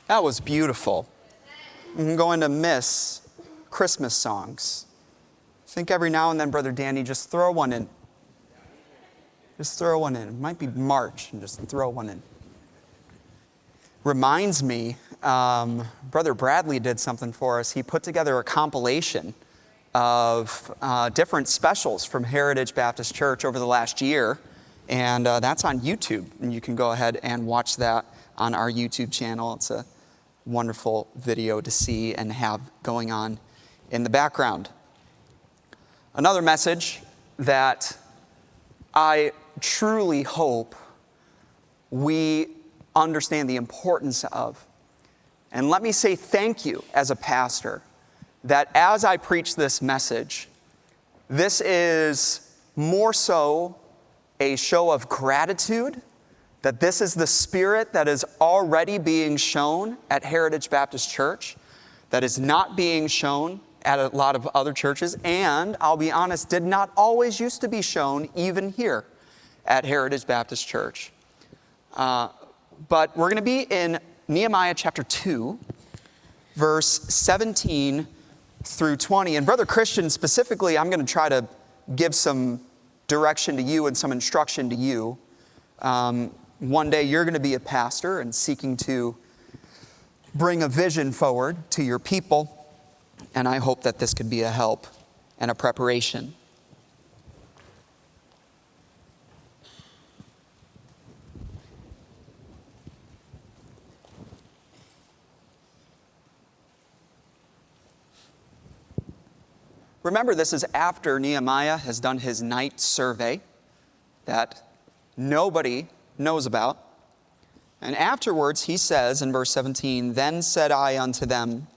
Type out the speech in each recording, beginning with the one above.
That was beautiful. I'm going to miss Christmas songs. I think every now and then, Brother Danny, just throw one in. Just throw one in. It might be March, and just throw one in. Reminds me, Brother Bradley did something for us. He put together a compilation of different specials from Heritage Baptist Church over the last year. And that's on YouTube. And you can go ahead and watch that on our YouTube channel. It's a wonderful video to see and have going on in the background. Another message that I truly hope we understand the importance of. And let me say thank you as a pastor that as I preach this message, this is more so a show of gratitude, that this is the spirit that is already being shown at Heritage Baptist Church, that is not being shown at a lot of other churches, and I'll be honest, did not always used to be shown even here at Heritage Baptist Church. But we're going to be in Nehemiah chapter 2, verse 17 through 20. And Brother Christian, specifically, I'm going to try to give some direction to you and some instruction to you. One day you're going to be a pastor and seeking to bring a vision forward to your people. And I hope that this could be a help and a preparation. Remember, this is after Nehemiah has done his night survey that nobody knows about. And afterwards, he says in verse 17, "Then said I unto them,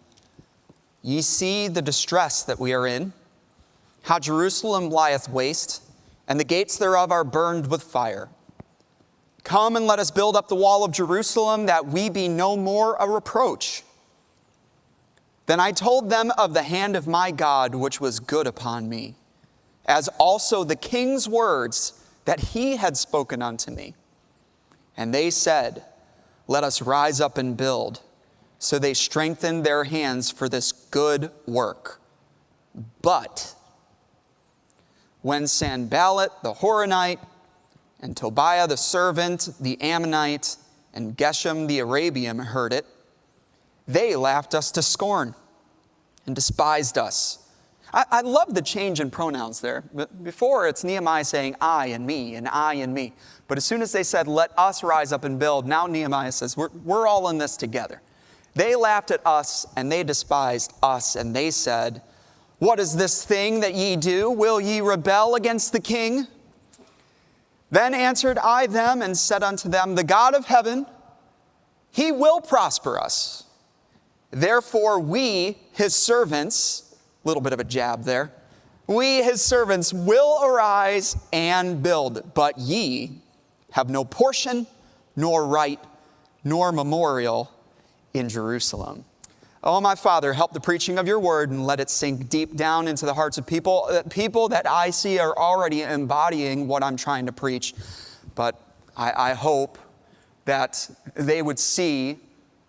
Ye see the distress that we are in, how Jerusalem lieth waste, and the gates thereof are burned with fire. Come and let us build up the wall of Jerusalem, that we be no more a reproach. Then I told them of the hand of my God, which was good upon me, as also the king's words that he had spoken unto me. And they said, Let us rise up and build. So they strengthened their hands for this good work. But when Sanballat the Horonite, and Tobiah the servant, the Ammonite, and Geshem the Arabian heard it, they laughed us to scorn and despised us." I love the change in pronouns there. Before, it's Nehemiah saying I and me and I and me. But as soon as they said, let us rise up and build, now Nehemiah says, we're all in this together. They laughed at us and they despised us, and they said, "What is this thing that ye do? Will ye rebel against the king?" Then answered I them and said unto them, "The God of heaven, he will prosper us. Therefore we, his servants," a little bit of a jab there, "we, his servants, will arise and build, but ye have no portion, nor right, nor memorial in Jerusalem." Oh, my Father, help the preaching of your word and let it sink deep down into the hearts of people that I see are already embodying what I'm trying to preach. But I hope that they would see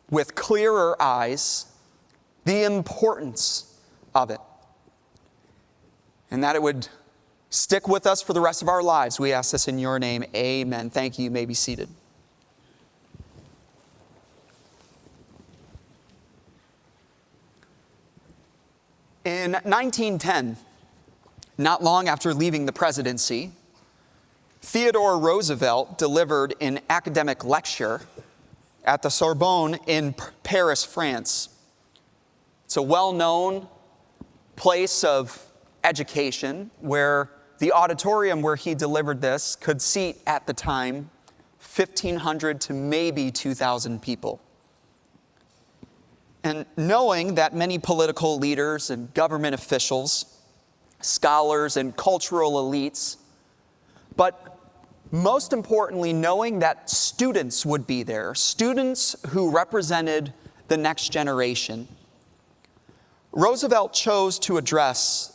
with clearer eyes the importance of it, and that it would stick with us for the rest of our lives. We ask this in your name. Amen. Thank you. You may be seated. In 1910, not long after leaving the presidency, Theodore Roosevelt delivered an academic lecture at the Sorbonne in Paris, France. It's a well-known place of education where the auditorium where he delivered this could seat at the time 1,500 to maybe 2,000 people. And knowing that many political leaders and government officials, scholars and cultural elites, but most importantly, knowing that students would be there, students who represented the next generation, Roosevelt chose to address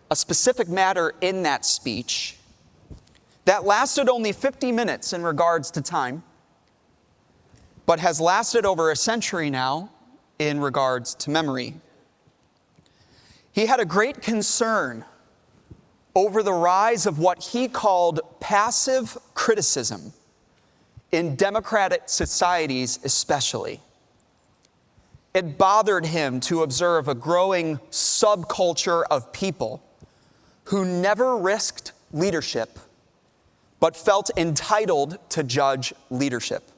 a specific matter in that speech that lasted only 50 minutes in regards to time, but has lasted over a century now in regards to memory. He had a great concern over the rise of what he called passive criticism in democratic societies especially. It bothered him to observe a growing subculture of people who never risked leadership but felt entitled to judge leadership.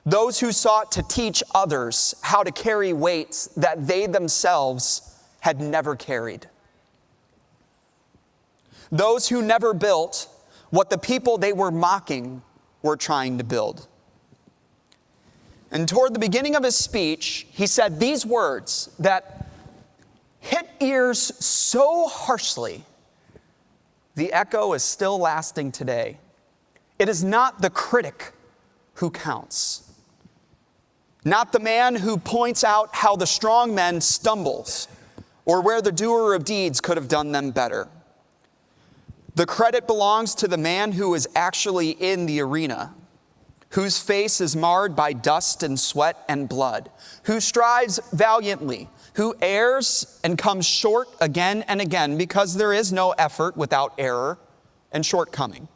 Those who sought to teach others how to carry weights that they themselves had never carried. Those who never built what the people they were mocking were trying to build. And toward the beginning of his speech, he said these words that hit ears so harshly, the echo is still lasting today. It is not the critic who counts, not the man who points out how the strong man stumbles or where the doer of deeds could have done them better. The credit belongs to the man who is actually in the arena, whose face is marred by dust and sweat and blood, who strives valiantly, who errs and comes short again and again, because there is no effort without error and shortcoming.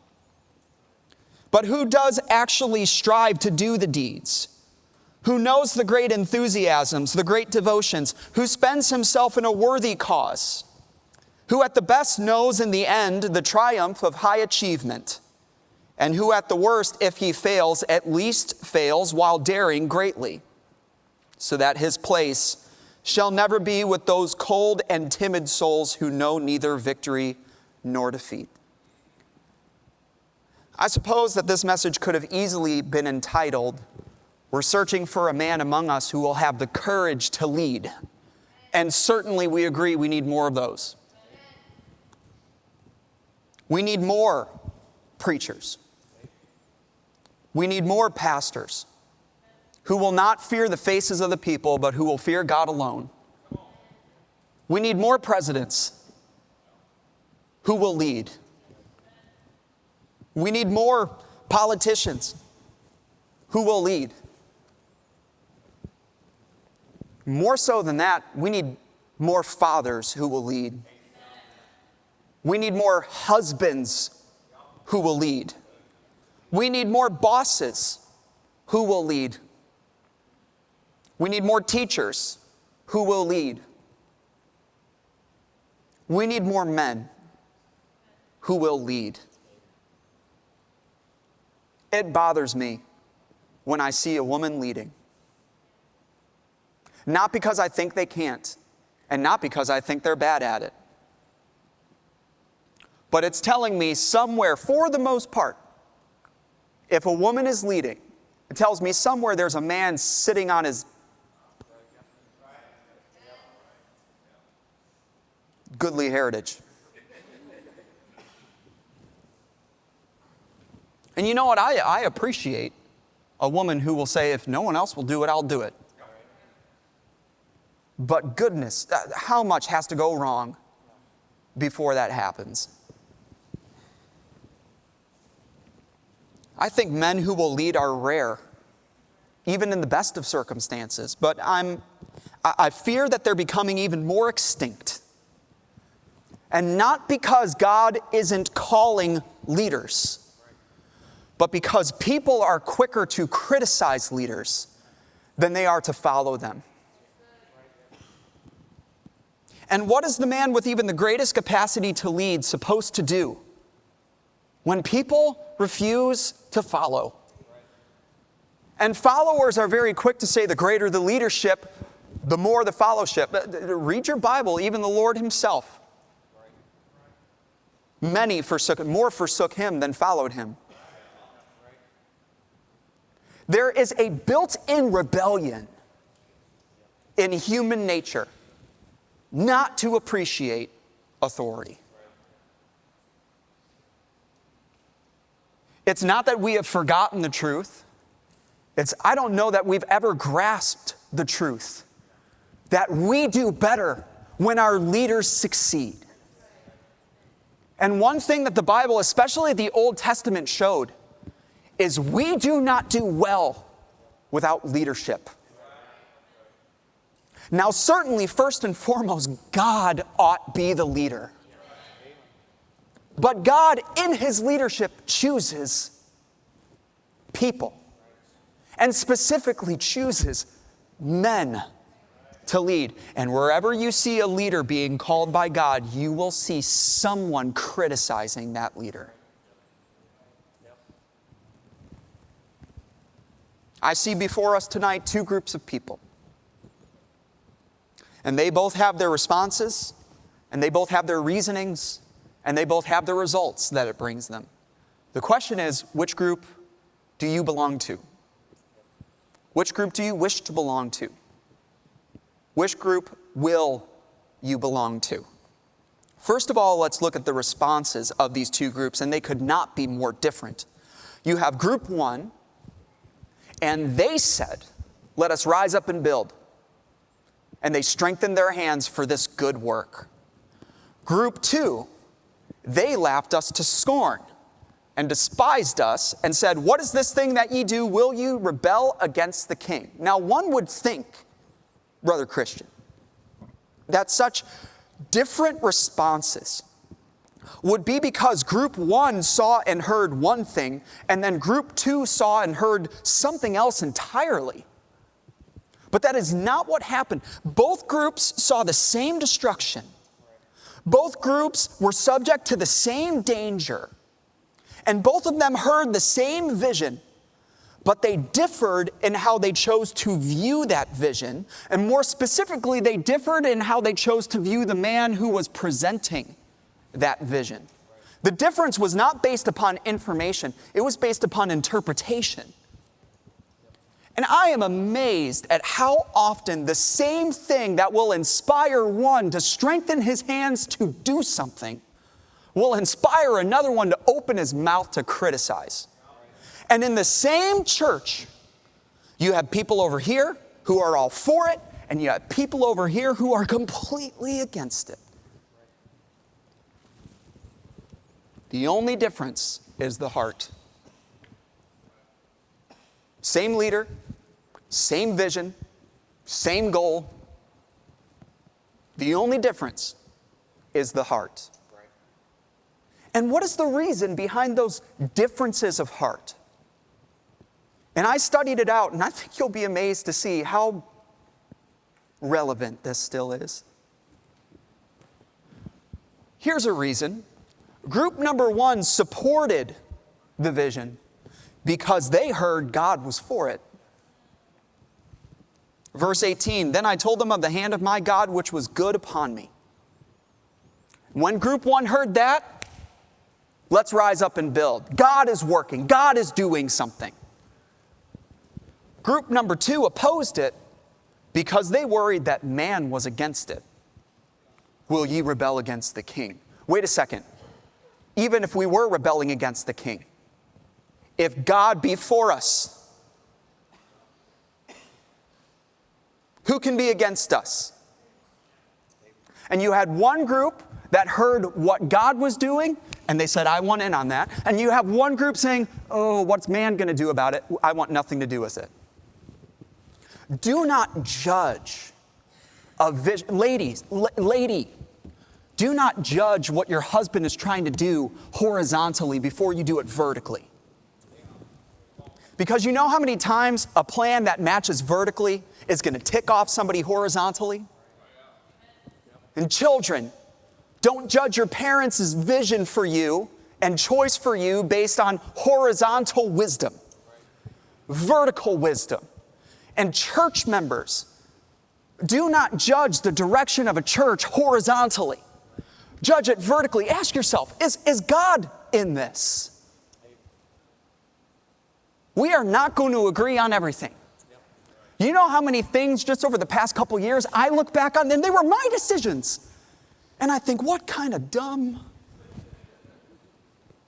But who does actually strive to do the deeds, who knows the great enthusiasms, the great devotions, who spends himself in a worthy cause, who at the best knows in the end the triumph of high achievement, and who at the worst, if he fails, at least fails while daring greatly, so that his place shall never be with those cold and timid souls who know neither victory nor defeat. I suppose that this message could have easily been entitled, "We're searching for a man among us who will have the courage to lead." And certainly we agree we need more of those. We need more preachers. We need more pastors who will not fear the faces of the people, but who will fear God alone. We need more presidents who will lead. We need more politicians who will lead. More so than that, we need more fathers who will lead. We need more husbands who will lead. We need more bosses who will lead. We need more teachers who will lead. We need more men who will lead. It bothers me when I see a woman leading. Not because I think they can't, and not because I think they're bad at it. But it's telling me somewhere, for the most part, if a woman is leading, it tells me somewhere there's a man sitting on his goodly heritage. And you know what? I appreciate a woman who will say, if no one else will do it, I'll do it. But goodness, how much has to go wrong before that happens? I think men who will lead are rare, even in the best of circumstances. But I fear that they're becoming even more extinct. And not because God isn't calling leaders, but because people are quicker to criticize leaders than they are to follow them. And what is the man with even the greatest capacity to lead supposed to do when people refuse to follow? And followers are very quick to say the greater the leadership, the more the fellowship. Read your Bible, even the Lord himself. Many more forsook him than followed him. There is a built-in rebellion in human nature not to appreciate authority. It's not that we have forgotten the truth. I don't know that we've ever grasped the truth that we do better when our leaders succeed. And one thing that the Bible, especially the Old Testament, showed is we do not do well without leadership. Now, certainly, first and foremost, God ought be the leader. But God, in his leadership, chooses people. And specifically chooses men to lead. And wherever you see a leader being called by God, you will see someone criticizing that leader. I see before us tonight two groups of people. And they both have their responses, and they both have their reasonings, and they both have the results that it brings them. The question is, which group do you belong to? Which group do you wish to belong to? Which group will you belong to? First of all, let's look at the responses of these two groups, and they could not be more different. You have group one, and they said, "Let us rise up and build." And they strengthened their hands for this good work. Group two, they laughed us to scorn and despised us and said, "What is this thing that ye do? Will you rebel against the king?" Now, one would think, brother Christian, that such different responses would be because group one saw and heard one thing, and then group two saw and heard something else entirely. But that is not what happened. Both groups saw the same destruction. Both groups were subject to the same danger. And both of them heard the same vision, but they differed in how they chose to view that vision. And more specifically, they differed in how they chose to view the man who was presenting that vision. The difference was not based upon information. It was based upon interpretation. And I am amazed at how often the same thing that will inspire one to strengthen his hands to do something will inspire another one to open his mouth to criticize. And in the same church, you have people over here who are all for it, and you have people over here who are completely against it. The only difference is the heart. Same leader, same vision, same goal. The only difference is the heart. And what is the reason behind those differences of heart? And I studied it out, and I think you'll be amazed to see how relevant this still is. Here's a reason. Group number one supported the vision because they heard God was for it. Verse 18, "Then I told them of the hand of my God, which was good upon me." When group one heard that, let's rise up and build. God is working. God is doing something. Group number two opposed it because they worried that man was against it. Will ye rebel against the king? Wait a second. Even if we were rebelling against the king, if God be for us, who can be against us? And you had one group that heard what God was doing, and they said, "I want in on that." And you have one group saying, "Oh, what's man going to do about it? I want nothing to do with it." Do not judge a vision. Lady, do not judge what your husband is trying to do horizontally before you do it vertically. Because you know how many times a plan that matches vertically is going to tick off somebody horizontally? And children, don't judge your parents' vision for you and choice for you based on horizontal wisdom, vertical wisdom. And church members, do not judge the direction of a church horizontally. Judge it vertically. Ask yourself, is God in this? We are not going to agree on everything. You know how many things just over the past couple years I look back on, and they were my decisions. And I think, what kind of dumb?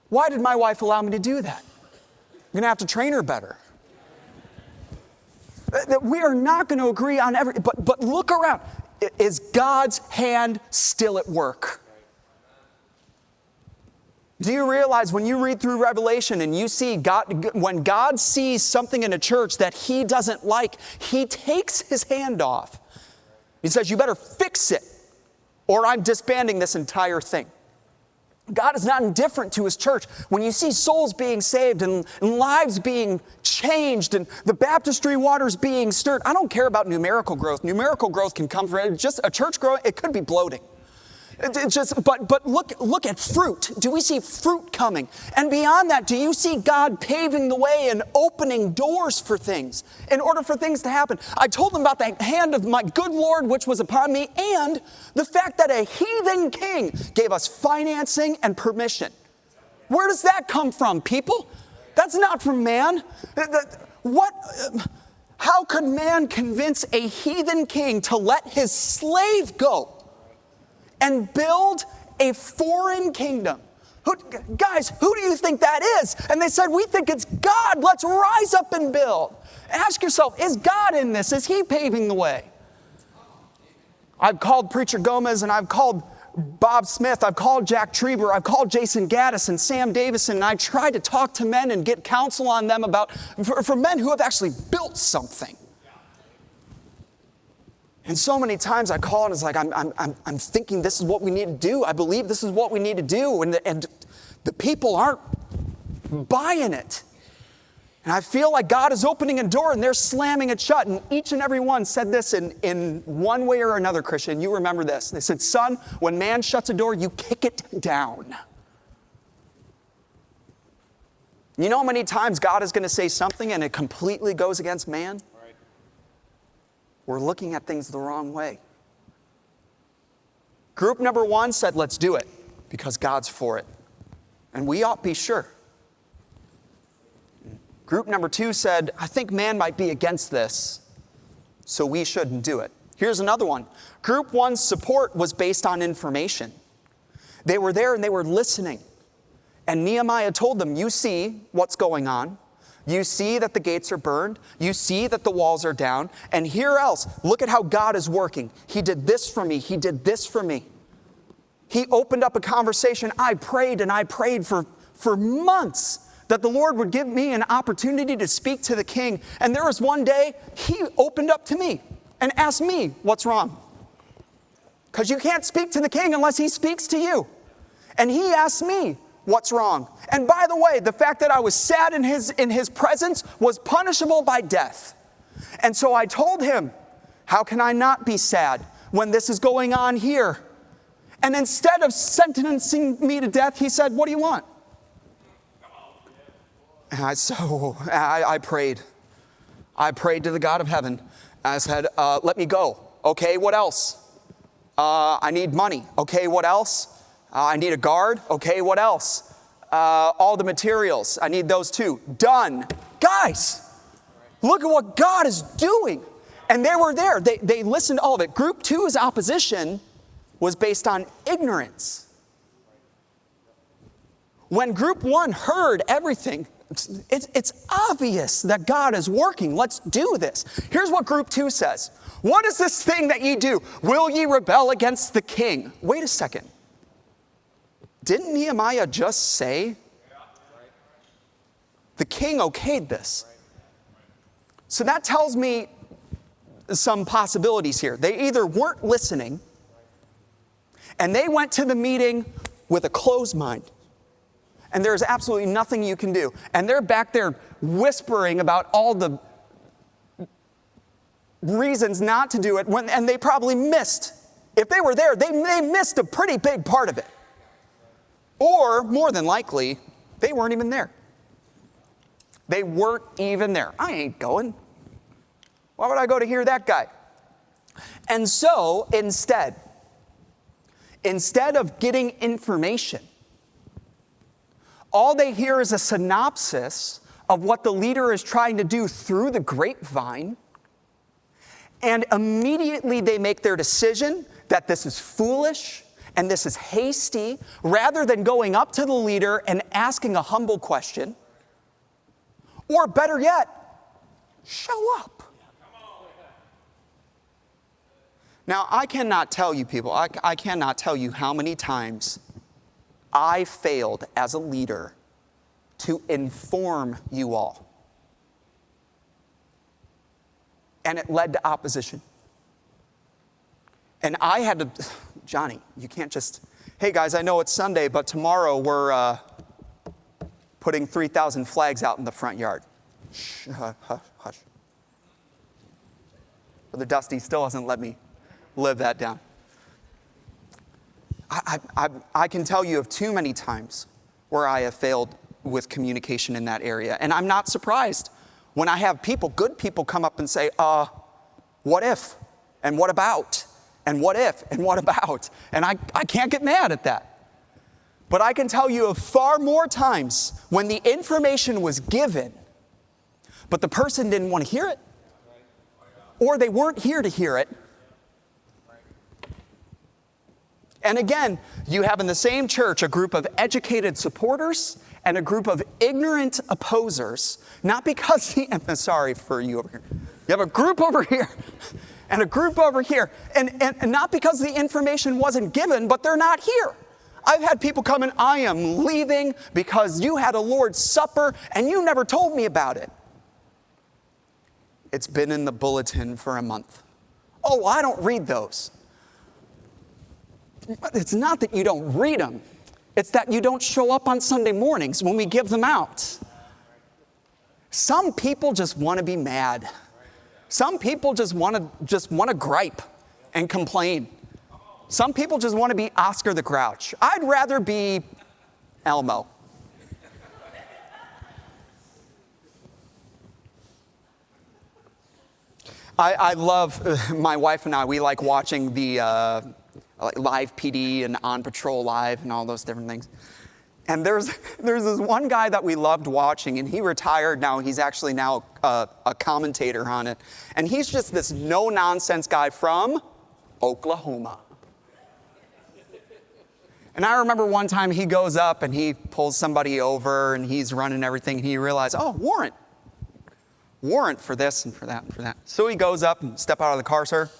Why did my wife allow me to do that? I'm going to have to train her better. That we are not going to agree on everything, but look around. Is God's hand still at work? Do you realize when you read through Revelation and you see God, when God sees something in a church that he doesn't like, he takes his hand off. He says, you better fix it or I'm disbanding this entire thing. God is not indifferent to his church. When you see souls being saved and lives being changed and the baptistry waters being stirred, I don't care about numerical growth. Numerical growth can come from just a church growth. It could be bloating. But look at fruit. Do we see fruit coming? And beyond that, do you see God paving the way and opening doors for things in order for things to happen? I told them about the hand of my good Lord which was upon me and the fact that a heathen king gave us financing and permission. Where does that come from, people? That's not from man. How could man convince a heathen king to let his slave go and build a foreign kingdom? Guys, who do you think that is? And they said, we think it's God. Let's rise up and build. Ask yourself, is God in this? Is he paving the way? I've called Preacher Gomez and I've called Bob Smith. I've called Jack Treber. I've called Jason Gaddis and Sam Davison. And I tried to talk to men and get counsel on them for men who have actually built something. And so many times I call and it's like, I'm thinking this is what we need to do. I believe this is what we need to do. And the people aren't buying it. And I feel like God is opening a door and they're slamming it shut. And each and every one said this in one way or another, Christian. You remember this. They said, son, when man shuts a door, you kick it down. You know how many times God is going to say something and it completely goes against man? We're looking at things the wrong way. Group number one said, let's do it because God's for it. And we ought to be sure. Group number two said, I think man might be against this, so we shouldn't do it. Here's another one. Group one's support was based on information. They were there and they were listening. And Nehemiah told them, you see what's going on. You see that the gates are burned. You see that the walls are down. And here else, look at how God is working. He did this for me. He did this for me. He opened up a conversation. I prayed and I prayed for months that the Lord would give me an opportunity to speak to the king. And there was one day he opened up to me and asked me what's wrong. Because you can't speak to the king unless he speaks to you. And he asked me, what's wrong? And by the way, the fact that I was sad in his presence was punishable by death. And so I told him, how can I not be sad when this is going on here? And instead of sentencing me to death, he said, what do you want? And I prayed. I prayed to the God of heaven. I said, let me go. Okay, what else? I need money. Okay, what else? I need a guard. Okay, what else? All the materials. I need those too. Done. Guys, look at what God is doing. And they were there. They listened to all of it. Group two's opposition was based on ignorance. When group one heard everything, it's obvious that God is working. Let's do this. Here's what group two says. What is this thing that ye do? Will ye rebel against the king? Wait a second. Didn't Nehemiah just say the king okayed this? So that tells me some possibilities here. They either weren't listening and they went to the meeting with a closed mind. And there's absolutely nothing you can do. And they're back there whispering about all the reasons not to do it, and they probably missed. If they were there, they missed a pretty big part of it. Or, more than likely, they weren't even there. They weren't even there. I ain't going. Why would I go to hear that guy? And so, instead of getting information, all they hear is a synopsis of what the leader is trying to do through the grapevine, and immediately they make their decision that this is foolish and this is hasty, rather than going up to the leader and asking a humble question, or better yet, show up. Now, I cannot tell you people, I cannot tell you how many times I failed as a leader to inform you all. And it led to opposition. And I had to, Johnny, you can't just, hey guys, I know it's Sunday, but tomorrow we're putting 3,000 flags out in the front yard. Shh, hush. Brother Dusty still hasn't let me live that down. I can tell you of too many times where I have failed with communication in that area. And I'm not surprised when I have people, good people, come up and say, what if? And what about? And what if? And what about? And I can't get mad at that. But I can tell you of far more times when the information was given, but the person didn't want to hear it, or they weren't here to hear it. And again, you have in the same church a group of educated supporters and a group of ignorant opposers, not because, sorry for you over here. You have a group over here and a group over here, and not because the information wasn't given, but they're not here. I've had people come and I am leaving because you had a Lord's Supper and you never told me about it. It's been in the bulletin for a month. Oh, well, I don't read those. It's not that you don't read them. It's that you don't show up on Sunday mornings when we give them out. Some people just want to be mad. Some people just want to gripe and complain. Some people just want to be Oscar the Grouch. I'd rather be Elmo. I love, my wife and I, we like watching the Live PD and On Patrol Live and all those different things. And there's this one guy that we loved watching, and he retired now. He's actually now a commentator on it. And he's just this no-nonsense guy from Oklahoma. And I remember one time he goes up and he pulls somebody over and he's running everything, and he realized, oh, warrant for this and for that and for that. So he goes up and step out of the car, sir.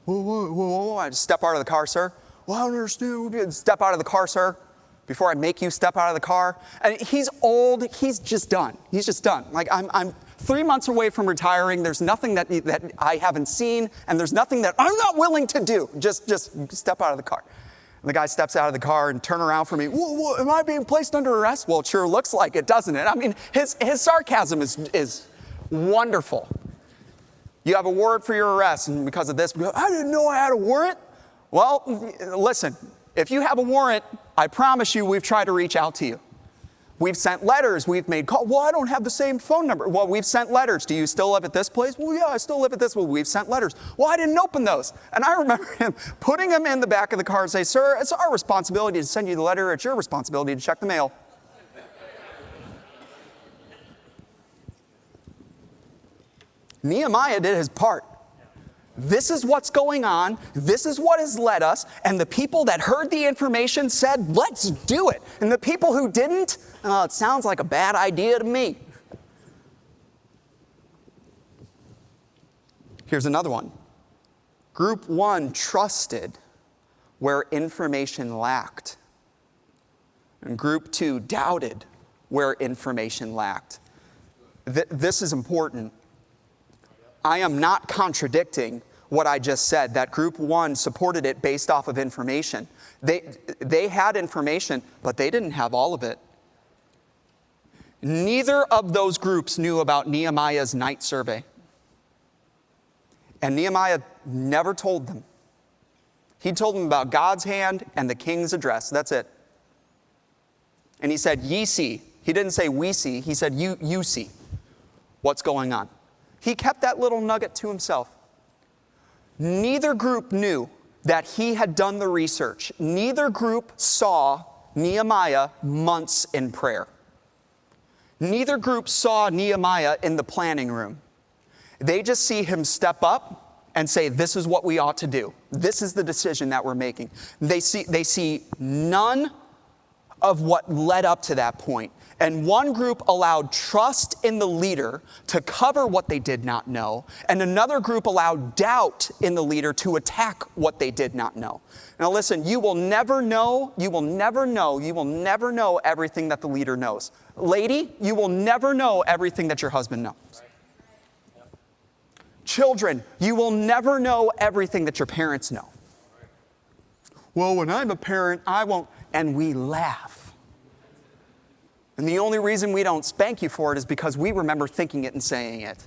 Whoa, I just step out of the car, sir. Well, I don't understand. Step out of the car, sir, before I make you step out of the car. And he's old. He's just done. He's just done. Like, I'm 3 months away from retiring. There's nothing that I haven't seen, and there's nothing that I'm not willing to do. Just step out of the car. And the guy steps out of the car and turn around for me. Whoa, am I being placed under arrest? Well, it sure looks like it, doesn't it? I mean, his sarcasm is wonderful. You have a warrant for your arrest, and because of this, I didn't know I had a warrant. Well, listen, if you have a warrant, I promise you we've tried to reach out to you. We've sent letters, we've made calls. Well, I don't have the same phone number. Well, we've sent letters. Do you still live at this place? Well, yeah, I still live at this. Well, we've sent letters. Well, I didn't open those. And I remember him putting them in the back of the car and say, sir, it's our responsibility to send you the letter. It's your responsibility to check the mail. Nehemiah did his part. This is what's going on. This is what has led us. And the people that heard the information said, let's do it. And the people who didn't, it sounds like a bad idea to me. Here's another one. Group 1 trusted where information lacked. And Group 2 doubted where information lacked. This is important. I am not contradicting what I just said, that Group 1 supported it based off of information. They had information, but they didn't have all of it. Neither of those groups knew about Nehemiah's night survey. And Nehemiah never told them. He told them about God's hand and the king's address. That's it. And he said, ye see. He didn't say we see. He said, you see what's going on. He kept that little nugget to himself. Neither group knew that he had done the research. Neither group saw Nehemiah months in prayer. Neither group saw Nehemiah in the planning room. They just see him step up and say, this is what we ought to do. This is the decision that we're making. They see none of what led up to that point. And one group allowed trust in the leader to cover what they did not know, and another group allowed doubt in the leader to attack what they did not know. Now listen, you will never know everything that the leader knows. Lady, you will never know everything that your husband knows. Children, you will never know everything that your parents know. Well, when I'm a parent, I won't. And we laugh. And the only reason we don't spank you for it is because we remember thinking it and saying it.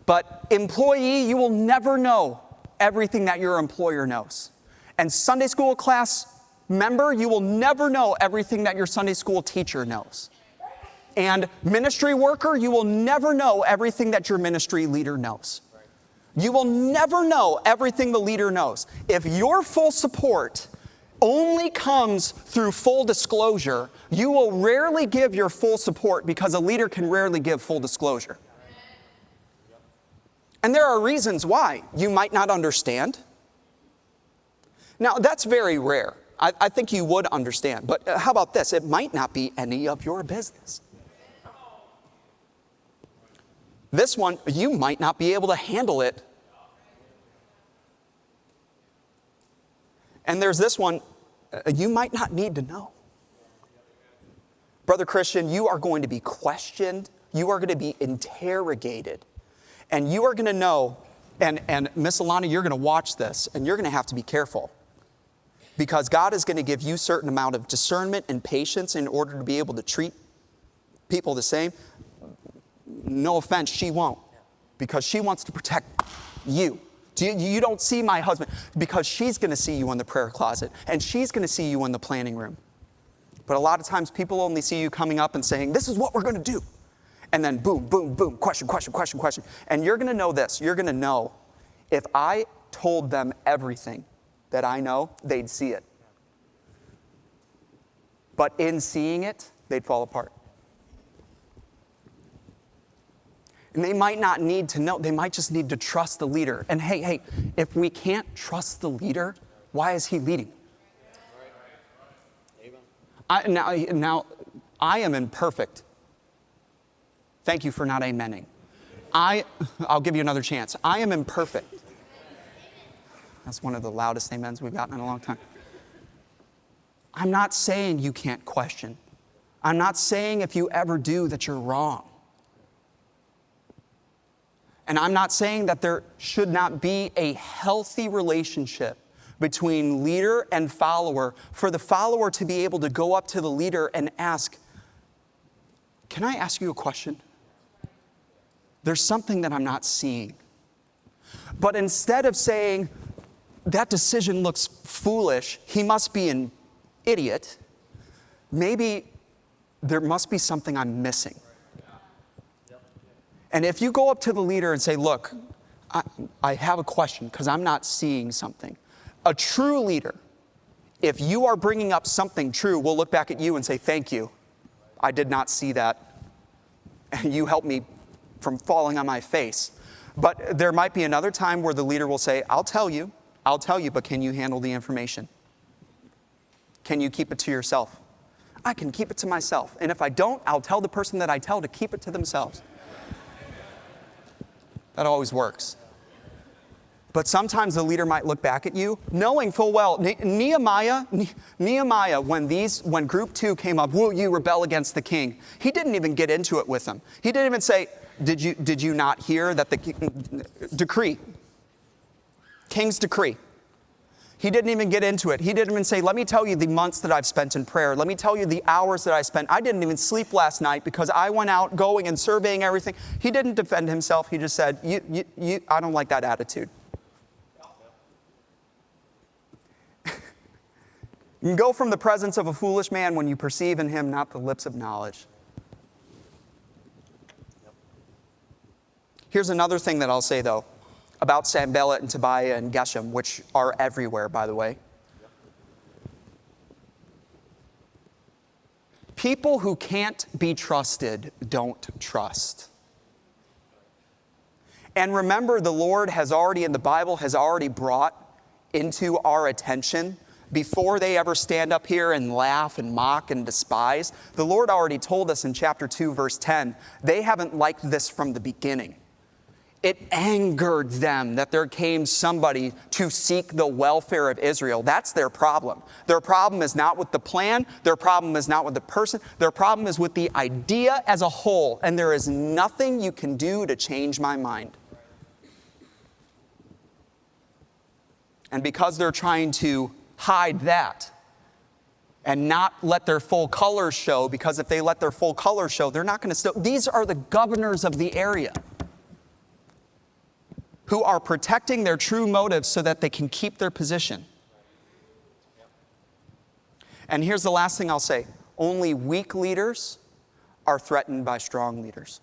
But employee, you will never know everything that your employer knows. And Sunday school class member, you will never know everything that your Sunday school teacher knows. And ministry worker, you will never know everything that your ministry leader knows. You will never know everything the leader knows. If your full support only comes through full disclosure, you will rarely give your full support because a leader can rarely give full disclosure. And there are reasons why. You might not understand. Now, that's very rare. I think you would understand. But how about this? It might not be any of your business. This one, you might not be able to handle it. And there's this one, you might not need to know. Brother Christian, you are going to be questioned. You are going to be interrogated. And you are going to know, and Miss Alana, you're going to watch this, and you're going to have to be careful. Because God is going to give you a certain amount of discernment and patience in order to be able to treat people the same. No offense, she won't. Because she wants to protect you. You don't see my husband because she's going to see you in the prayer closet and she's going to see you in the planning room. But a lot of times people only see you coming up and saying, this is what we're going to do. And then boom, boom, boom, question. And you're going to know this. You're going to know if I told them everything that I know, they'd see it. But in seeing it, they'd fall apart. And they might not need to know. They might just need to trust the leader. And hey, if we can't trust the leader, why is he leading? Now, I am imperfect. Thank you for not amening. I'll give you another chance. I am imperfect. That's one of the loudest amens we've gotten in a long time. I'm not saying you can't question. I'm not saying if you ever do that you're wrong. And I'm not saying that there should not be a healthy relationship between leader and follower, for the follower to be able to go up to the leader and ask, can I ask you a question? There's something that I'm not seeing. But instead of saying, that decision looks foolish, he must be an idiot, maybe there must be something I'm missing. And if you go up to the leader and say, look, I have a question because I'm not seeing something. A true leader, if you are bringing up something true, will look back at you and say, thank you. I did not see that. And you helped me from falling on my face. But there might be another time where the leader will say, I'll tell you, but can you handle the information? Can you keep it to yourself? I can keep it to myself. And if I don't, I'll tell the person that I tell to keep it to themselves. That always works. But sometimes the leader might look back at you, knowing full well, Nehemiah, when group 2 came up, will you rebel against the king? He didn't even get into it with them. He didn't even say, did you not hear that the decree, king's decree? He didn't even get into it. He didn't even say, let me tell you the months that I've spent in prayer. Let me tell you the hours that I spent. I didn't even sleep last night because I went out going and surveying everything. He didn't defend himself. He just said, I don't like that attitude. You can go from the presence of a foolish man when you perceive in him not the lips of knowledge. Here's another thing that I'll say, though, about Sanballat and Tobiah and Geshem, which are everywhere, by the way. People who can't be trusted don't trust. And remember, the Lord has already, in the Bible, has already brought into our attention before they ever stand up here and laugh and mock and despise. The Lord already told us in chapter 2, verse 10, they haven't liked this from the beginning. It angered them that there came somebody to seek the welfare of Israel. That's their problem. Their problem is not with the plan. Their problem is not with the person. Their problem is with the idea as a whole. And there is nothing you can do to change my mind. And because they're trying to hide that and not let their full colors show, because if they let their full colors show, they're not going to still. These are the governors of the area who are protecting their true motives so that they can keep their position. And here's the last thing I'll say. Only weak leaders are threatened by strong leaders.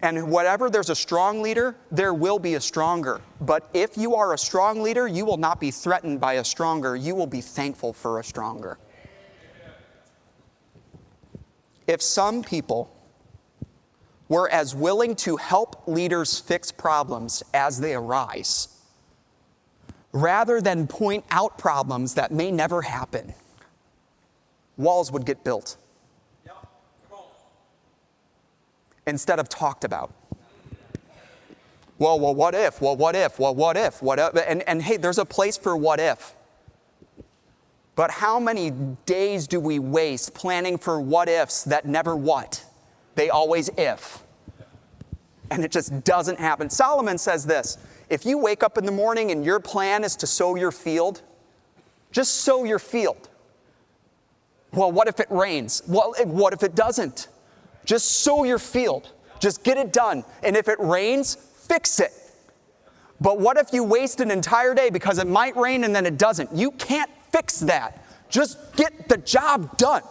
And whatever there's a strong leader, there will be a stronger. But if you are a strong leader, you will not be threatened by a stronger. You will be thankful for a stronger. If some people were as willing to help leaders fix problems as they arise, rather than point out problems that may never happen, walls would get built instead of talked about. Well, what if? Well, what if? Well, what if? What if? And hey, there's a place for what if. But how many days do we waste planning for what ifs that never what? They always if. And it just doesn't happen. Solomon says this, if you wake up in the morning and your plan is to sow your field, just sow your field. Well, what if it rains? Well, what if it doesn't? Just sow your field. Just get it done. And if it rains, fix it. But what if you waste an entire day because it might rain and then it doesn't? You can't fix that. Just get the job done.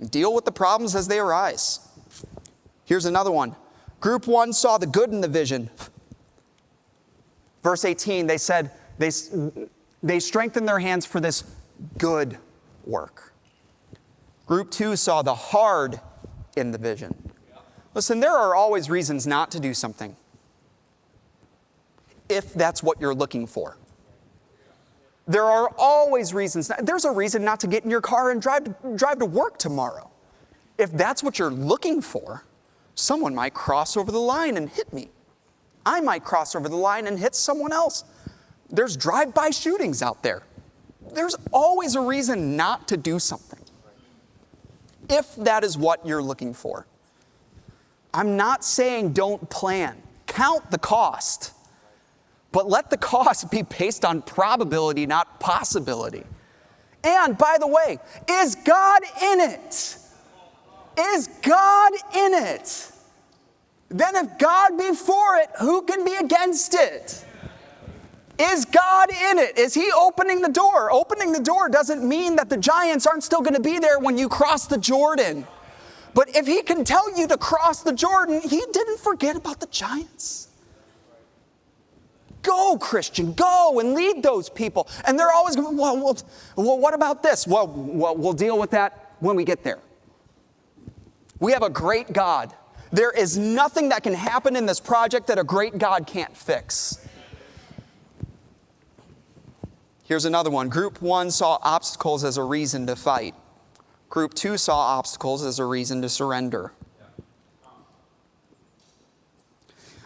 Deal with the problems as they arise. Here's another one. Group 1 saw the good in the vision. Verse 18, they said, they strengthened their hands for this good work. Group 2 saw the hard in the vision. Listen, there are always reasons not to do something, if that's what you're looking for. There are always reasons. There's a reason not to get in your car and drive to work tomorrow. If that's what you're looking for, someone might cross over the line and hit me. I might cross over the line and hit someone else. There's drive-by shootings out there. There's always a reason not to do something, if that is what you're looking for. I'm not saying don't plan. Count the cost. But let the cost be based on probability, not possibility. And by the way, is God in it? Is God in it? Then if God be for it, who can be against it? Is God in it? Is he opening the door? Opening the door doesn't mean that the giants aren't still going to be there when you cross the Jordan. But if he can tell you to cross the Jordan, he didn't forget about the giants. Go, Christian, go and lead those people. And they're always going, well, what about this? Well, we'll deal with that when we get there. We have a great God. There is nothing that can happen in this project that a great God can't fix. Here's another one. Group 1 saw obstacles as a reason to fight. Group 2 saw obstacles as a reason to surrender.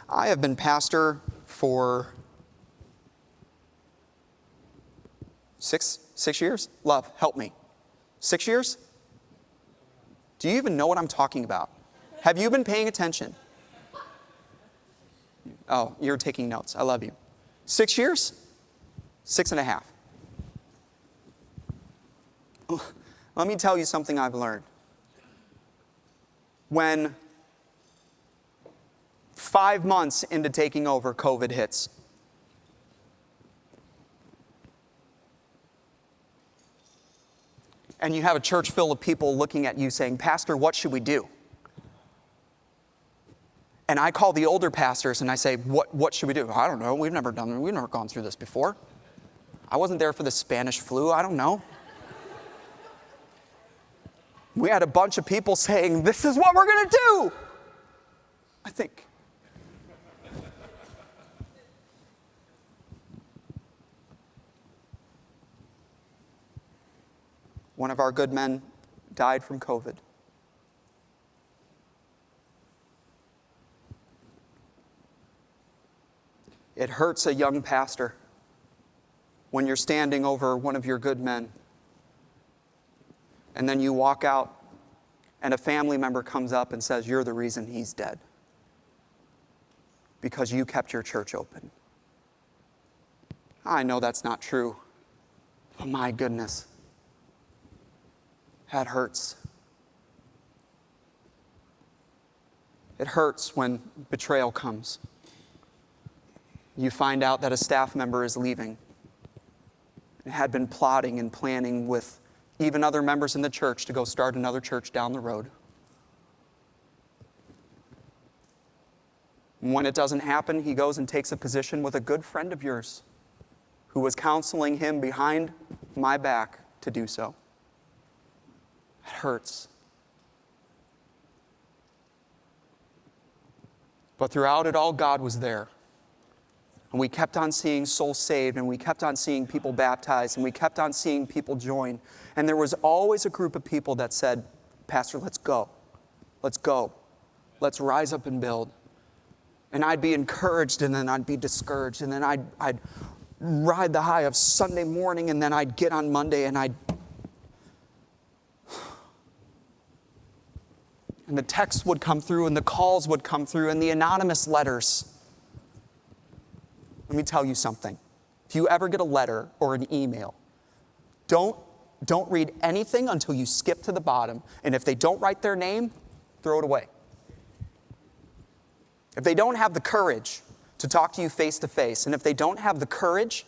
I have been pastor for six years? Love, help me. 6 years? Do you even know what I'm talking about? Have you been paying attention? Oh, you're taking notes. I love you. 6 years? 6.5. Let me tell you something I've learned. When 5 months into taking over, COVID hits. And you have a church full of people looking at you saying, Pastor, what should we do? And I call the older pastors and I say, what should we do? I don't know. We've never gone through this before. I wasn't there for the Spanish flu. I don't know. We had a bunch of people saying, this is what we're going to do. I think. One of our good men died from COVID. It hurts a young pastor when you're standing over one of your good men, and then you walk out and a family member comes up and says, "You're the reason he's dead, because you kept your church open." I know that's not true, but my goodness, that hurts. It hurts when betrayal comes. You find out that a staff member is leaving and had been plotting and planning with even other members in the church to go start another church down the road. And when it doesn't happen, he goes and takes a position with a good friend of yours who was counseling him behind my back to do so. It hurts. But throughout it all, God was there. And we kept on seeing souls saved, and we kept on seeing people baptized, and we kept on seeing people join. And there was always a group of people that said, "Pastor, let's go. Let's go. Let's rise up and build." And I'd be encouraged, and then I'd be discouraged, and then I'd ride the high of Sunday morning, and then I'd get on Monday, and and the texts would come through, and the calls would come through, and the anonymous letters. Let me tell you something. If you ever get a letter or an email, don't read anything until you skip to the bottom. And if they don't write their name, throw it away. If they don't have the courage to talk to you face to face, and if they don't have the courage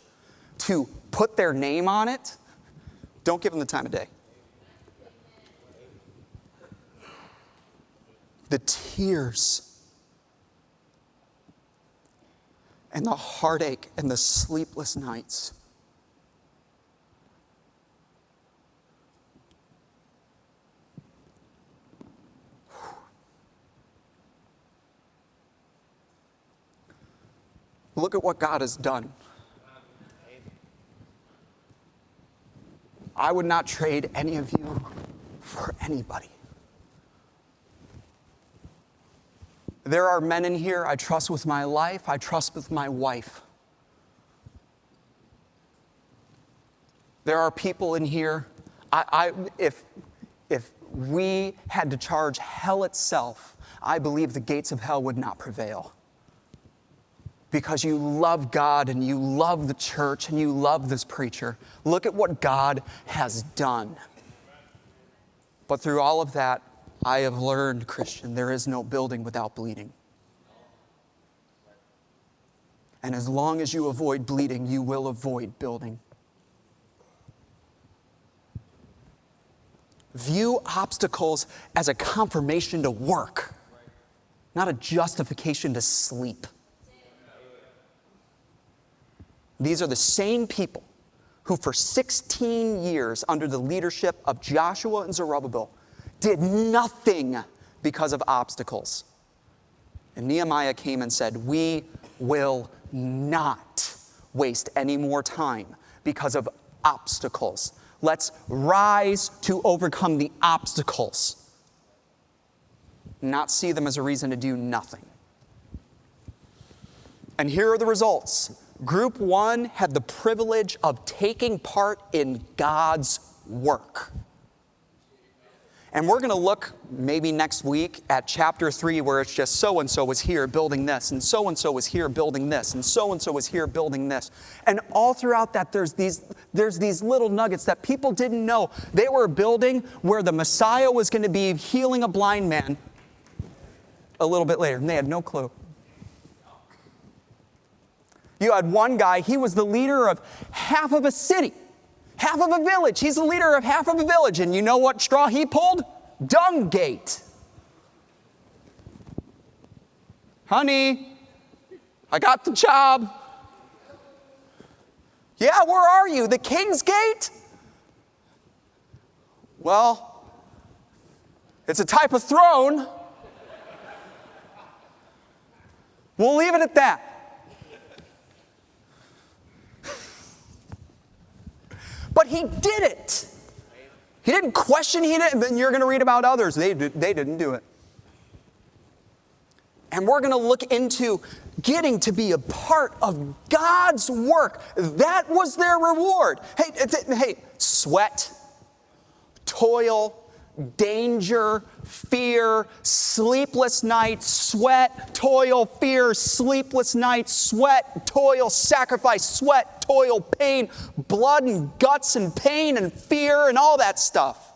to put their name on it, don't give them the time of day. The tears and the heartache and the sleepless nights. Look at what God has done. I would not trade any of you for anybody. There are men in here I trust with my life, I trust with my wife. There are people in here, if we had to charge hell itself, I believe the gates of hell would not prevail. Because you love God and you love the church and you love this preacher. Look at what God has done. But through all of that, I have learned, Christian, there is no building without bleeding. And as long as you avoid bleeding, you will avoid building. View obstacles as a confirmation to work, not a justification to sleep. These are the same people who for 16 years under the leadership of Joshua and Zerubbabel did nothing because of obstacles. And Nehemiah came and said, "We will not waste any more time because of obstacles. Let's rise to overcome the obstacles, not see them as a reason to do nothing." And here are the results. Group 1 had the privilege of taking part in God's work. And we're going to look maybe next week at chapter 3 where it's just so-and-so was here building this, and so-and-so was here building this, and so-and-so was here building this. And all throughout that there's these little nuggets that people didn't know. They were building where the Messiah was going to be healing a blind man a little bit later, and they had no clue. You had one guy, he was the leader of half of a city. Half of a village. He's the leader of half of a village. And you know what straw he pulled? Dung gate. Honey, I got the job. Yeah, where are you? The King's Gate? Well, it's a type of throne. We'll leave it at that. But he did it. He didn't question, then you're going to read about others. They didn't do it. And we're going to look into getting to be a part of God's work. That was their reward. Hey, sweat, toil, danger, fear, sleepless nights, sweat, toil, fear, sleepless nights, sweat, toil, sacrifice, sweat, toil, pain, blood and guts and pain and fear and all that stuff.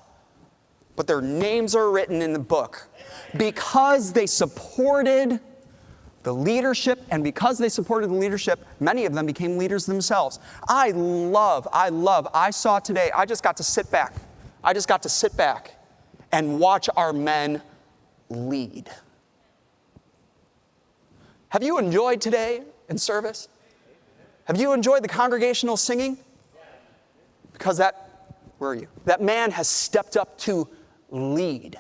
But their names are written in the book because they supported the leadership, and because they supported the leadership, many of them became leaders themselves. I saw today, I just got to sit back and watch our men lead. Have you enjoyed today in service? Have you enjoyed the congregational singing? Because where are you? That man has stepped up to lead.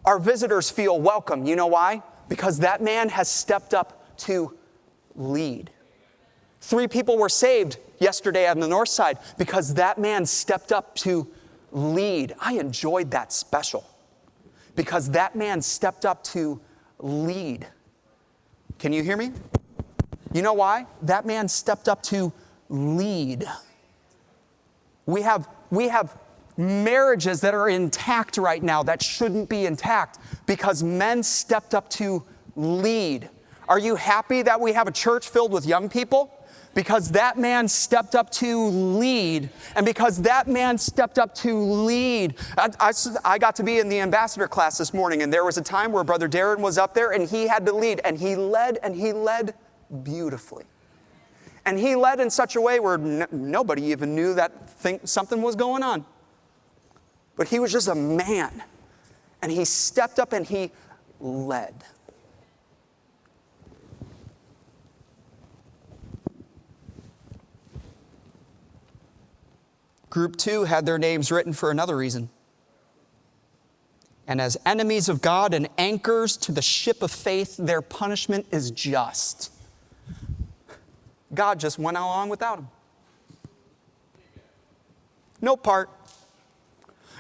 Our visitors feel welcome. You know why? Because that man has stepped up to lead. 3 people were saved yesterday on the north side because that man stepped up to lead. I enjoyed that special because that man stepped up to lead. Can you hear me? You know why? That man stepped up to lead. We have marriages that are intact right now that shouldn't be intact because men stepped up to lead. Are you happy that we have a church filled with young people? Because that man stepped up to lead. And because that man stepped up to lead. I got to be in the ambassador class this morning, and there was a time where Brother Darren was up there and he had to lead, and he led beautifully. And he led in such a way where nobody even knew that something was going on. But he was just a man. And he stepped up and he led. Group 2 had their names written for another reason. And as enemies of God and anchors to the ship of faith, their punishment is just. God just went along without them. No part.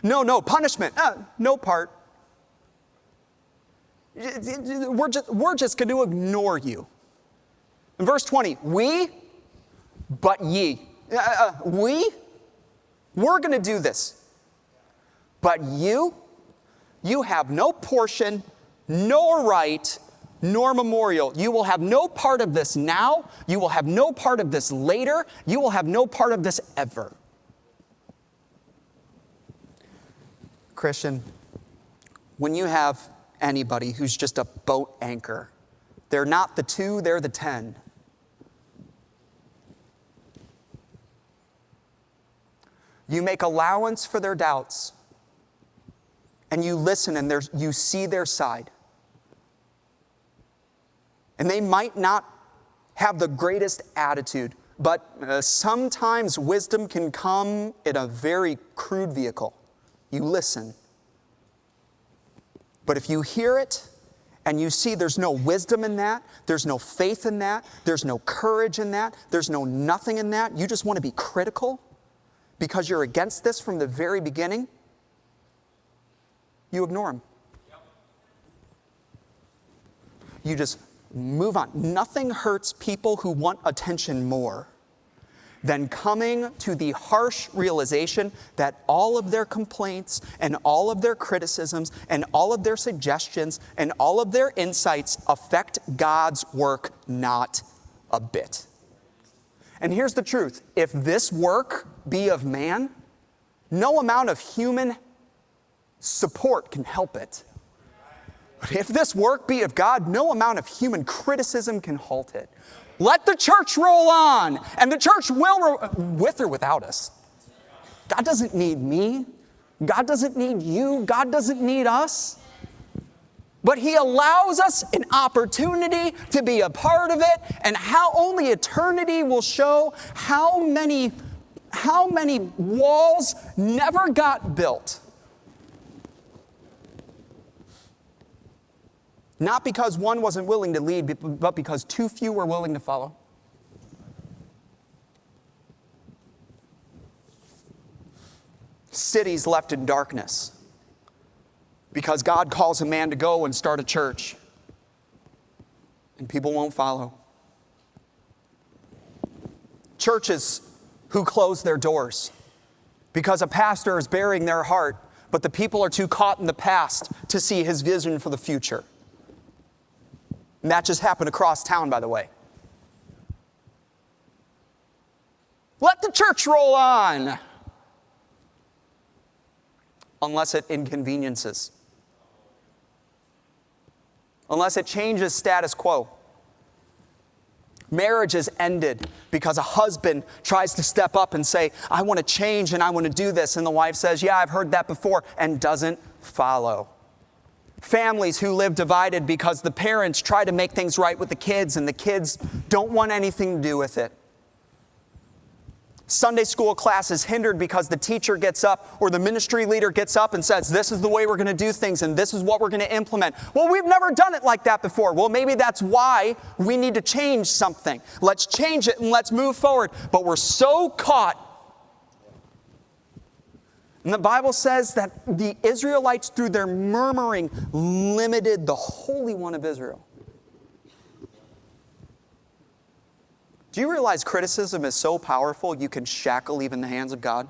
No punishment. No part. We're just going to ignore you. In verse 20, but ye. We're going to do this. But you have no portion, no right, nor memorial. You will have no part of this now. You will have no part of this later. You will have no part of this ever. Christian, when you have anybody who's just a boat anchor, they're not the 2, they're the 10. You make allowance for their doubts, and you listen and you see their side. And they might not have the greatest attitude, but sometimes wisdom can come in a very crude vehicle. You listen. But if you hear it and you see there's no wisdom in that, there's no faith in that, there's no courage in that, there's no nothing in that, you just want to be critical because you're against this from the very beginning, you ignore them. You just move on. Nothing hurts people who want attention more than coming to the harsh realization that all of their complaints and all of their criticisms and all of their suggestions and all of their insights affect God's work not a bit. And here's the truth. If this work be of man, no amount of human support can help it. But if this work be of God, no amount of human criticism can halt it. Let the church roll on, and the church will, with or without us. God doesn't need me. God doesn't need you. God doesn't need us. But He allows us an opportunity to be a part of it, and how only eternity will show how many walls never got built. Not because one wasn't willing to lead, but because too few were willing to follow. cities left in darkness because God calls a man to go and start a church, and people won't follow. Churches who close their doors because a pastor is bearing their heart, but the people are too caught in the past to see his vision for the future. And that just happened across town, by the way. Let the church roll on. Unless it inconveniences. Unless it changes status quo. Marriage is ended because a husband tries to step up and say, I want to change and I want to do this. And the wife says, yeah, I've heard that before, and doesn't follow. Families who live divided because the parents try to make things right with the kids and the kids don't want anything to do with it. Sunday school class is hindered because the teacher gets up or the ministry leader gets up and says, this is the way we're going to do things and this is what we're going to implement. Well, we've never done it like that before. Well, maybe that's why we need to change something. Let's change it and let's move forward. But we're so caught. And the Bible says that the Israelites, through their murmuring, limited the Holy One of Israel. Do you realize criticism is so powerful you can shackle even the hands of God?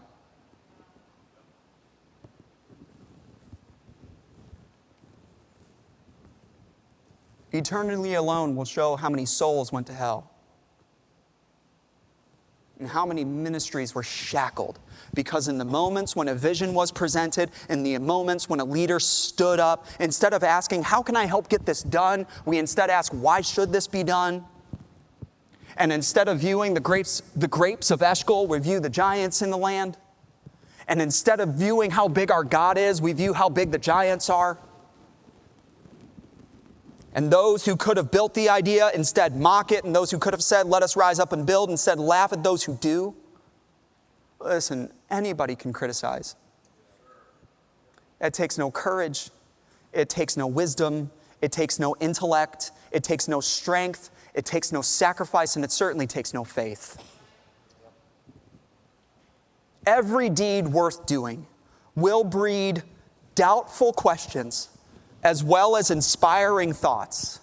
Eternity alone will show how many souls went to hell. And how many ministries were shackled. Because in the moments when a vision was presented, in the moments when a leader stood up, instead of asking, how can I help get this done? We instead ask, why should this be done? And instead of viewing the grapes of Eshcol, we view the giants in the land. And instead of viewing how big our God is, we view how big the giants are. And those who could have built the idea instead mock it. And those who could have said, let us rise up and build, instead laugh at those who do. Listen, anybody can criticize. It takes no courage. It takes no wisdom. It takes no intellect. It takes no strength. It takes no sacrifice, and it certainly takes no faith. Every deed worth doing will breed doubtful questions as well as inspiring thoughts.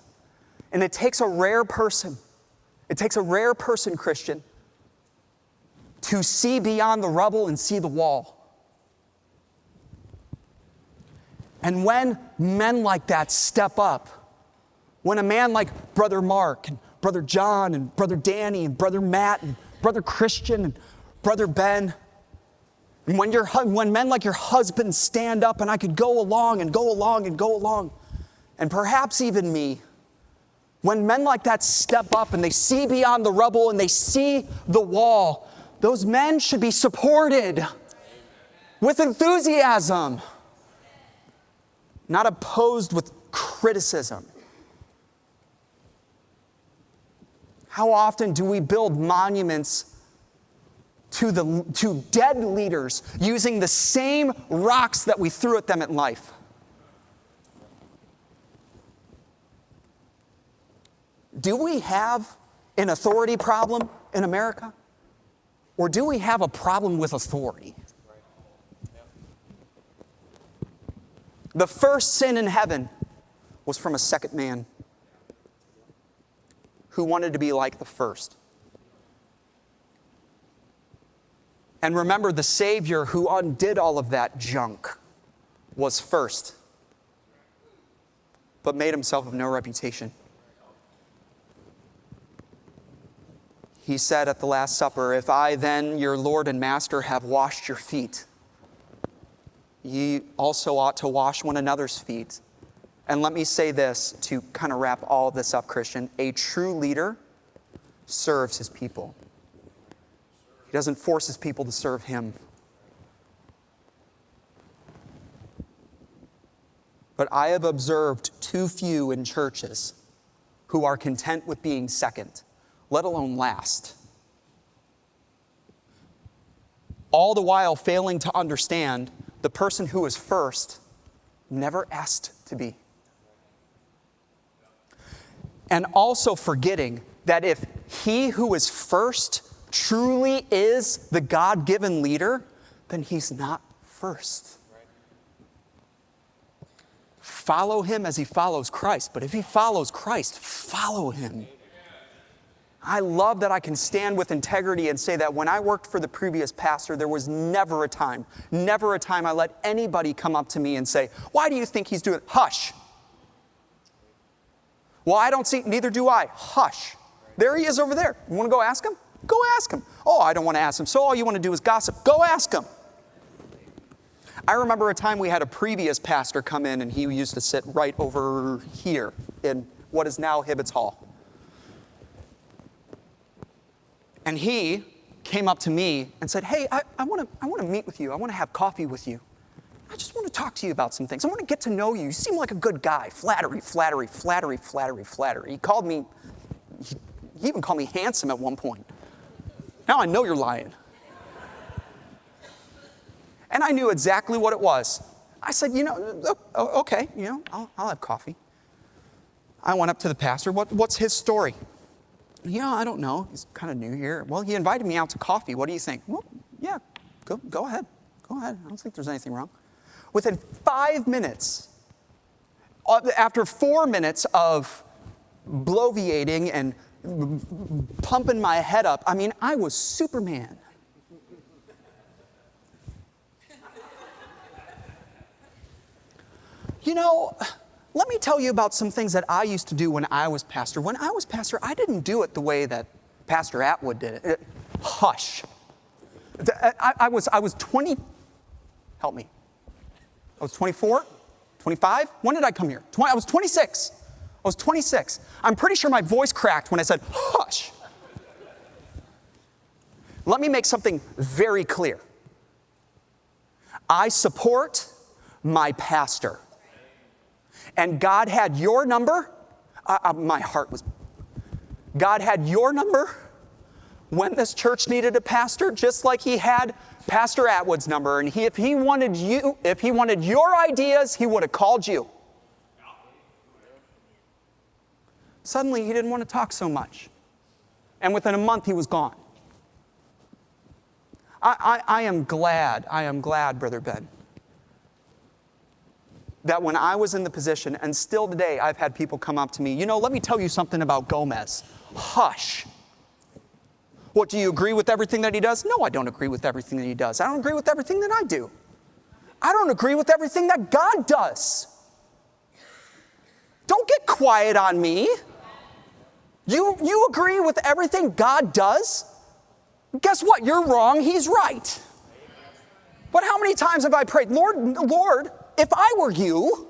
And it takes a rare person, Christian, to see beyond the rubble and see the wall. And when men like that step up, when a man like Brother Mark and Brother John and Brother Danny and Brother Matt and Brother Christian and Brother Ben, and when men like your husband stand up, and I could go along and go along and go along, and perhaps even me, when men like that step up and they see beyond the rubble and they see the wall, those men should be supported with enthusiasm, not opposed with criticism. How often do we build monuments to dead leaders using the same rocks that we threw at them in life? Do we have an authority problem in America? Or do we have a problem with authority? The first sin in heaven was from a second man who wanted to be like the first. And remember, the Savior who undid all of that junk was first, but made himself of no reputation. He said at the Last Supper, if I then, your Lord and Master, have washed your feet, ye also ought to wash one another's feet. And let me say this to kind of wrap all of this up, Christian. A true leader serves his people. He doesn't force his people to serve him. But I have observed too few in churches who are content with being second, let alone last. All the while failing to understand the person who is first never asked to be. And also forgetting that if he who is first truly is the God-given leader, then he's not first. Follow him as he follows Christ. But if he follows Christ, follow him. I love that I can stand with integrity and say that when I worked for the previous pastor, there was never a time I let anybody come up to me and say, why do you think he's doing it? Hush. Well, I don't see, neither do I. Hush. There he is over there. You want to go ask him? Go ask him. Oh, I don't want to ask him. So all you want to do is gossip. Go ask him. I remember a time we had a previous pastor come in, and he used to sit right over here in what is now Hibbett's Hall. And he came up to me and said, hey, I want to meet with you. I want to have coffee with you. I just want to talk to you about some things. I want to get to know you. You seem like a good guy. Flattery, flattery, flattery, flattery, flattery. He even called me handsome at one point. Now I know you're lying. And I knew exactly what it was. I said, okay, I'll have coffee. I went up to the pastor. What's his story? I don't know. He's kind of new here. Well, he invited me out to coffee. What do you think? Well, yeah, go ahead. Go ahead. I don't think there's anything wrong. Within 5 minutes, after 4 minutes of bloviating and pumping my head up, I was Superman. Let me tell you about some things that I used to do when I was pastor. When I was pastor, I didn't do it the way that Pastor Atwood did it. Hush. I was 20, help me. I was 24, 25? When did I come here? I was 26. I was 26. I'm pretty sure my voice cracked when I said, hush. Let me make something very clear. I support my pastor. And God had your number. My heart was. God had your number when this church needed a pastor, just like he had Pastor Atwood's number. And if he wanted your ideas, he would have called you. Suddenly, he didn't want to talk so much. And within a month, he was gone. I am glad, Brother Ben, that when I was in the position, and still today, I've had people come up to me, let me tell you something about Gomez. Hush. What, do you agree with everything that he does? No, I don't agree with everything that he does. I don't agree with everything that I do. I don't agree with everything that God does. Don't get quiet on me. You agree with everything God does? Guess what? You're wrong. He's right. But how many times have I prayed, Lord, if I were you,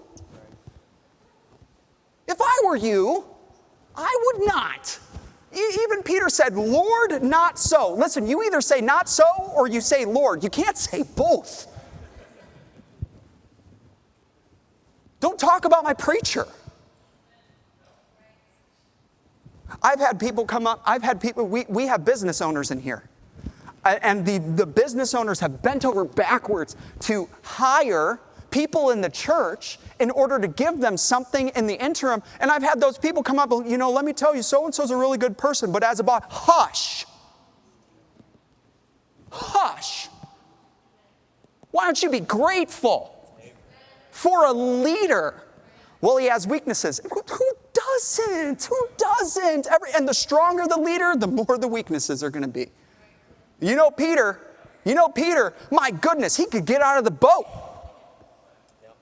I would not. Even Peter said, Lord, not so. Listen, you either say not so or you say Lord. You can't say both. Don't talk about my preacher. I've had people come up. We have business owners in here. And the business owners have bent over backwards to hire people in the church in order to give them something in the interim. And I've had those people come up, let me tell you, so-and-so's a really good person, but as a boss, hush. Hush. Why don't you be grateful for a leader? Well, he has weaknesses. Who doesn't? Who doesn't? And the stronger the leader, the more the weaknesses are going to be. Peter, my goodness, he could get out of the boat.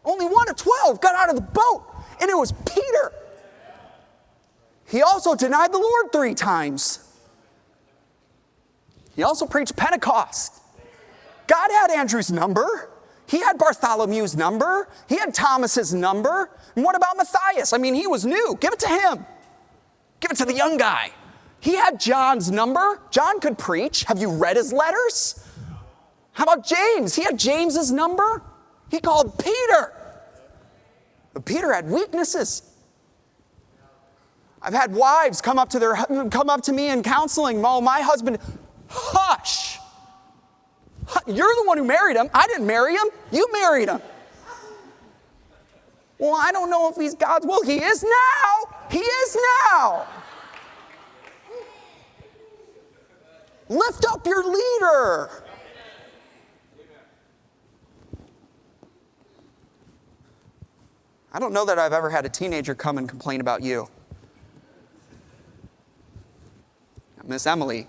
Only 1 of 12 got out of the boat, and it was Peter. He also denied the Lord 3 times. He also preached Pentecost. God had Andrew's number. He had Bartholomew's number. He had Thomas's number. And what about Matthias? He was new. Give it to him. Give it to the young guy. He had John's number. John could preach. Have you read his letters? How about James? He had James's number. He called Peter. But Peter had weaknesses. I've had wives come up to me in counseling. Oh, my husband, hush. You're the one who married him. I didn't marry him. You married him. Well, I don't know if he's God's will. He is now. He is now. Lift up your leader. I don't know that I've ever had a teenager come and complain about you. Miss Emily.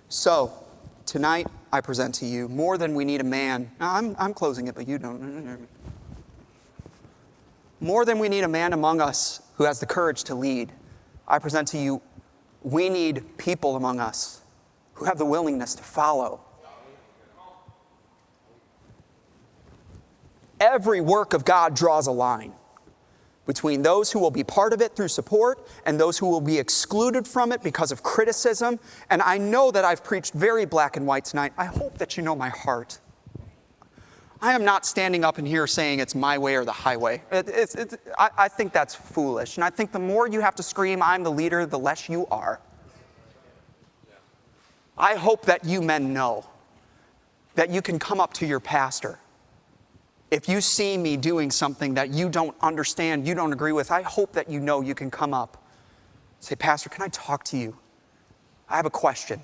So, tonight I present to you more than we need a man. Now, I'm closing it, but you don't. More than we need a man among us who has the courage to lead, I present to you, we need people among us who have the willingness to follow. Every work of God draws a line between those who will be part of it through support and those who will be excluded from it because of criticism. And I know that I've preached very black and white tonight. I hope that you know my heart. I am not standing up in here saying it's my way or the highway. I think that's foolish. And I think the more you have to scream, I'm the leader, the less you are. I hope that you men know that you can come up to your pastor. If you see me doing something that you don't understand, you don't agree with, I hope that you know you can come up. Say, Pastor, can I talk to you? I have a question.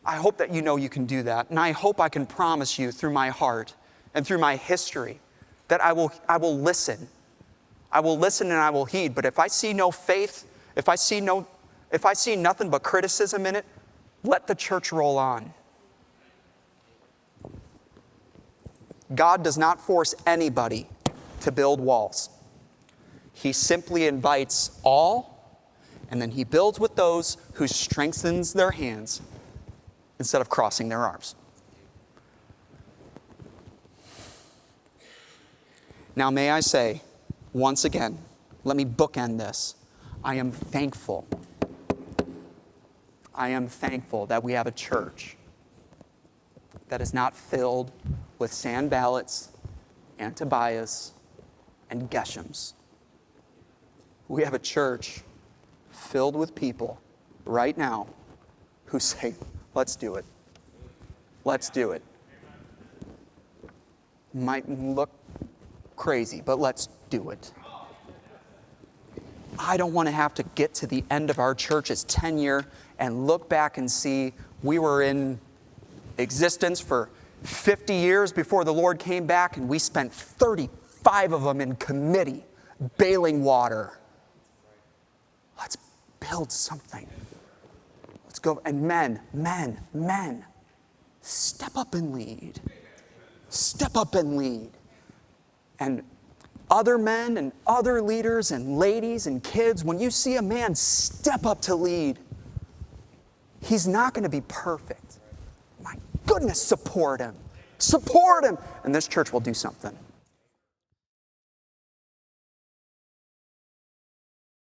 I hope that you know you can do that. And I hope I can promise you through my heart and through my history that I will listen. I will listen and I will heed. But if I see no faith, if I see nothing but criticism in it, let the church roll on. God does not force anybody to build walls. He simply invites all, and then he builds with those who strengthens their hands instead of crossing their arms. Now, may I say, once again, let me bookend this. I am thankful that we have a church that is not filled with Sanballats and Tobias and Geshems. We have a church filled with people right now who say, let's do it. Let's do it. Might look crazy, but let's do it. I don't want to have to get to the end of our church's tenure and look back and see we were in existence for 50 years before the Lord came back, and we spent 35 of them in committee bailing water. Let's build something. Let's go. And men, step up and lead. Step up and lead. And other men and other leaders and ladies and kids, when you see a man step up to lead, he's not going to be perfect. My goodness, support him. Support him. And this church will do something.